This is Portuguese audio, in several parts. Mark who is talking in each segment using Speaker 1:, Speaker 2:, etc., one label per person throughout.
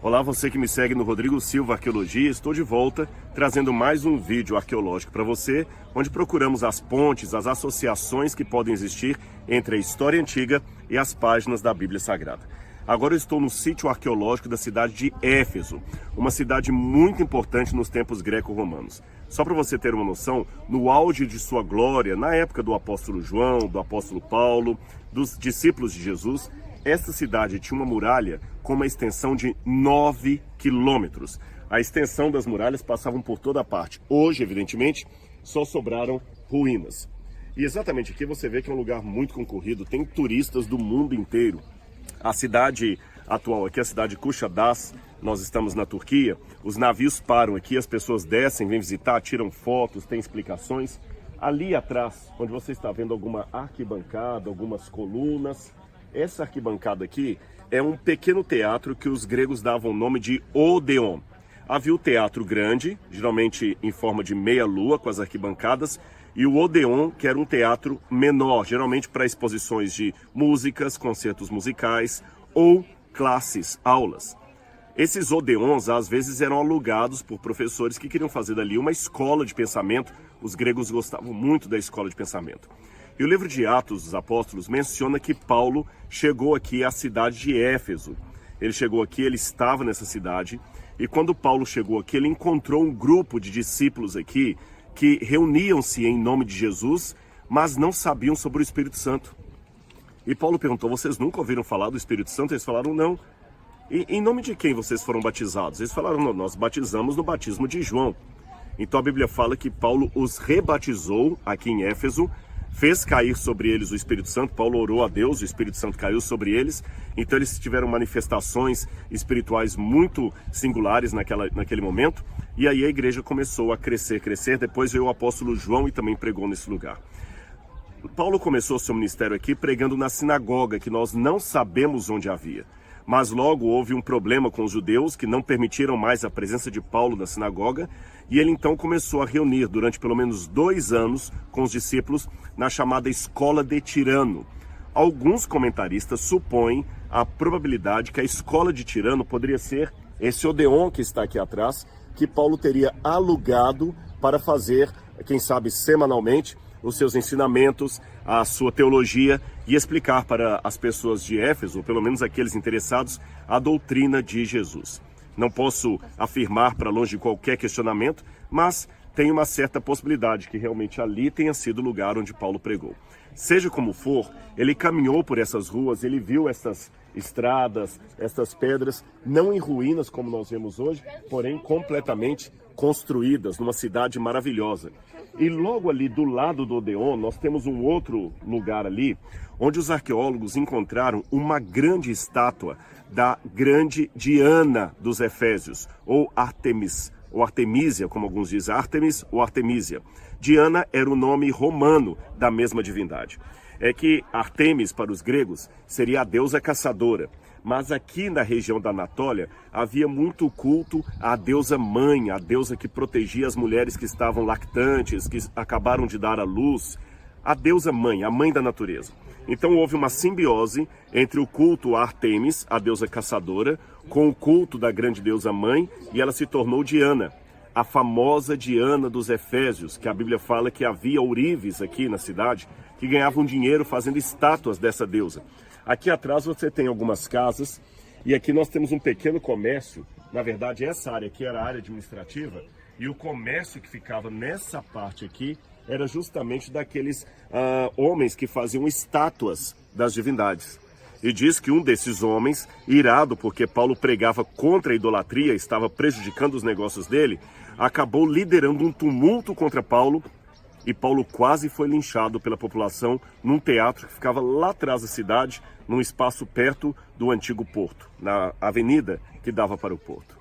Speaker 1: Olá, você que me segue no Rodrigo Silva Arqueologia. Estou de volta trazendo mais um vídeo arqueológico para você, onde procuramos as pontes, as associações que podem existir entre a história antiga e as páginas da Bíblia Sagrada. Agora eu estou no sítio arqueológico da cidade de Éfeso, uma cidade muito importante nos tempos greco-romanos. Só para você ter uma noção, no auge de sua glória, na época do apóstolo João, do apóstolo Paulo, dos discípulos de Jesus, esta cidade tinha uma muralha com uma extensão de 9 quilômetros. A extensão das muralhas passavam por toda a parte. Hoje, evidentemente, só sobraram ruínas. E exatamente aqui você vê que é um lugar muito concorrido, tem turistas do mundo inteiro. A cidade atual aqui, a cidade de Kuşadası, nós estamos na Turquia, os navios param aqui, as pessoas descem, vêm visitar, tiram fotos, tem explicações. Ali atrás, onde você está vendo alguma arquibancada, algumas colunas, essa arquibancada aqui é um pequeno teatro que os gregos davam o nome de Odeon. Havia o teatro grande, geralmente em forma de meia-lua com as arquibancadas, e o Odeon, que era um teatro menor, geralmente para exposições de músicas, concertos musicais ou classes, aulas. Esses Odeons às vezes eram alugados por professores que queriam fazer dali uma escola de pensamento. Os gregos gostavam muito da escola de pensamento. E o livro de Atos dos Apóstolos menciona que Paulo chegou aqui à cidade de Éfeso. Ele chegou aqui, ele estava nessa cidade, e quando Paulo chegou aqui, ele encontrou um grupo de discípulos aqui que reuniam-se em nome de Jesus, mas não sabiam sobre o Espírito Santo. E Paulo perguntou: vocês nunca ouviram falar do Espírito Santo? Eles falaram: não. E em nome de quem vocês foram batizados? Eles falaram: não, nós batizamos no batismo de João. Então a Bíblia fala que Paulo os rebatizou aqui em Éfeso, fez cair sobre eles o Espírito Santo. Paulo orou a Deus, o Espírito Santo caiu sobre eles. Então eles tiveram manifestações espirituais muito singulares naquele momento. E aí a igreja começou a crescer. Depois veio o apóstolo João e também pregou nesse lugar. Paulo começou seu ministério aqui pregando na sinagoga, que nós não sabemos onde havia. Mas logo houve um problema com os judeus que não permitiram mais a presença de Paulo na sinagoga, e ele então começou a reunir durante pelo menos 2 anos com os discípulos na chamada Escola de Tirano. Alguns comentaristas supõem a probabilidade que a Escola de Tirano poderia ser esse Odeon que está aqui atrás, que Paulo teria alugado para fazer, quem sabe semanalmente, os seus ensinamentos, a sua teologia e explicar para as pessoas de Éfeso, ou pelo menos aqueles interessados, a doutrina de Jesus. Não posso afirmar para longe de qualquer questionamento, mas tem uma certa possibilidade que realmente ali tenha sido o lugar onde Paulo pregou. Seja como for, ele caminhou por essas ruas, ele viu essas estradas, essas pedras, não em ruínas como nós vemos hoje, porém completamente construídas numa cidade maravilhosa. E logo ali do lado do Odeon, nós temos um outro lugar ali, onde os arqueólogos encontraram uma grande estátua da grande Diana dos Efésios, ou Artemis, ou Artemísia, como alguns dizem, Artemis ou Artemísia. Diana era o nome romano da mesma divindade. É que Artemis, para os gregos, seria a deusa caçadora. Mas aqui na região da Anatólia havia muito culto à deusa mãe, a deusa que protegia as mulheres que estavam lactantes, que acabaram de dar à luz. A deusa mãe, a mãe da natureza. Então houve uma simbiose entre o culto a Artemis, a deusa caçadora, com o culto da grande deusa mãe, e ela se tornou Diana, a famosa Diana dos Efésios, que a Bíblia fala que havia ourives aqui na cidade que ganhavam dinheiro fazendo estátuas dessa deusa. Aqui atrás você tem algumas casas, e aqui nós temos um pequeno comércio. Na verdade, essa área aqui era a área administrativa, e o comércio que ficava nessa parte aqui era justamente daqueles homens que faziam estátuas das divindades. E diz que um desses homens, irado porque Paulo pregava contra a idolatria, estava prejudicando os negócios dele, acabou liderando um tumulto contra Paulo, e Paulo quase foi linchado pela população num teatro que ficava lá atrás da cidade, num espaço perto do antigo porto, na avenida que dava para o porto.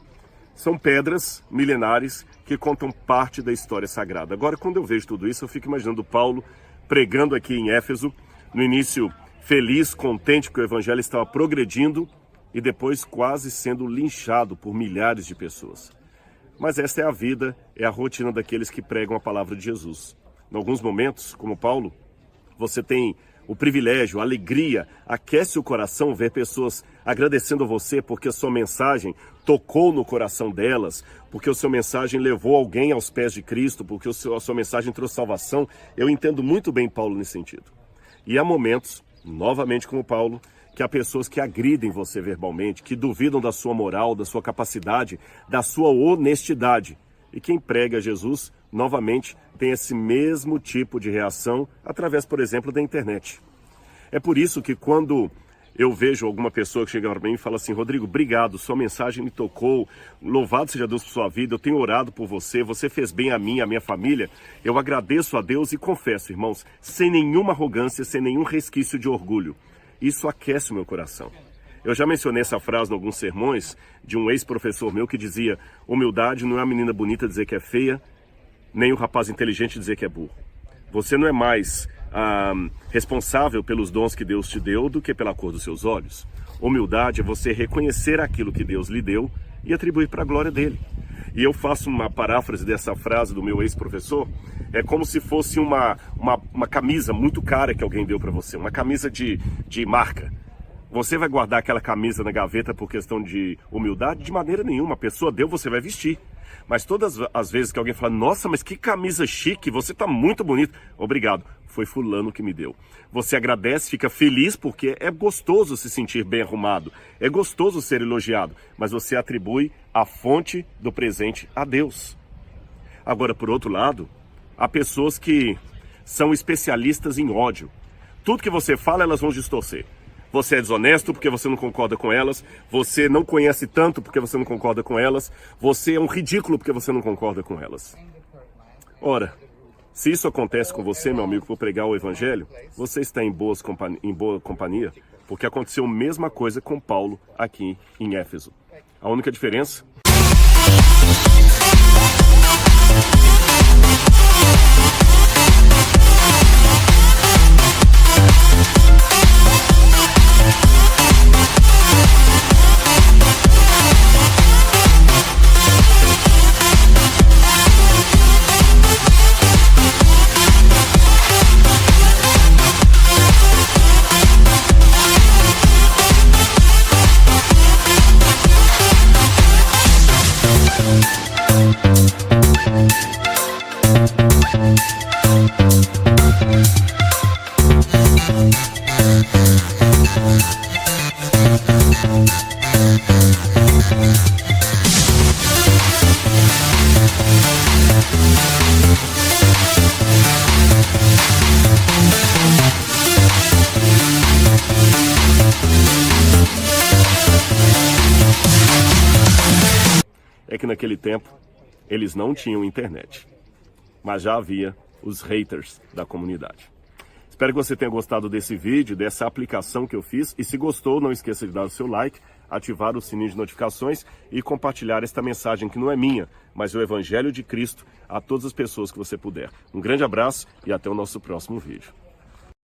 Speaker 1: São pedras milenares que contam parte da história sagrada. Agora, quando eu vejo tudo isso, eu fico imaginando Paulo pregando aqui em Éfeso, no início feliz, contente que o evangelho estava progredindo, e depois quase sendo linchado por milhares de pessoas. Mas esta é a vida, é a rotina daqueles que pregam a palavra de Jesus. Em alguns momentos, como Paulo, você tem o privilégio, a alegria, aquece o coração ver pessoas agradecendo a você porque a sua mensagem tocou no coração delas, porque a sua mensagem levou alguém aos pés de Cristo, porque a sua mensagem trouxe salvação. Eu entendo muito bem Paulo nesse sentido. E há momentos, novamente como Paulo, que há pessoas que agridem você verbalmente, que duvidam da sua moral, da sua capacidade, da sua honestidade. E quem prega Jesus, novamente, tem esse mesmo tipo de reação através, por exemplo, da internet. É por isso que quando eu vejo alguma pessoa que chega para mim e fala assim: Rodrigo, obrigado, sua mensagem me tocou, louvado seja Deus por sua vida, eu tenho orado por você, você fez bem a mim, a minha família, eu agradeço a Deus e confesso, irmãos, sem nenhuma arrogância, sem nenhum resquício de orgulho, isso aquece o meu coração. Eu já mencionei essa frase em alguns sermões de um ex-professor meu que dizia: humildade não é a menina bonita dizer que é feia, nem o rapaz inteligente dizer que é burro. Você não é mais responsável pelos dons que Deus te deu do que pela cor dos seus olhos. Humildade é você reconhecer aquilo que Deus lhe deu e atribuir para a glória dele. E eu faço uma paráfrase dessa frase do meu ex-professor, é como se fosse uma camisa muito cara que alguém deu para você, uma camisa de marca. Você vai guardar aquela camisa na gaveta por questão de humildade? De maneira nenhuma, a pessoa deu, você vai vestir. Mas todas as vezes que alguém fala: nossa, mas que camisa chique, você está muito bonito. Obrigado, foi fulano que me deu. Você agradece, fica feliz porque é gostoso se sentir bem arrumado, é gostoso ser elogiado, mas você atribui a fonte do presente a Deus. Agora, por outro lado, há pessoas que são especialistas em ódio. Tudo que você fala, elas vão distorcer. Você é desonesto porque você não concorda com elas, você não conhece tanto porque você não concorda com elas, você é um ridículo porque você não concorda com elas. Ora, se isso acontece com você, meu amigo, por pregar o evangelho, você está em boa companhia, porque aconteceu a mesma coisa com Paulo aqui em Éfeso. A única diferença... É que naquele tempo eles não tinham internet, mas já havia os haters da comunidade. Espero que você tenha gostado desse vídeo, dessa aplicação que eu fiz, e se gostou, não esqueça de dar o seu like, ativar o sininho de notificações e compartilhar esta mensagem que não é minha, mas o Evangelho de Cristo a todas as pessoas que você puder. Um grande abraço e até o nosso próximo vídeo.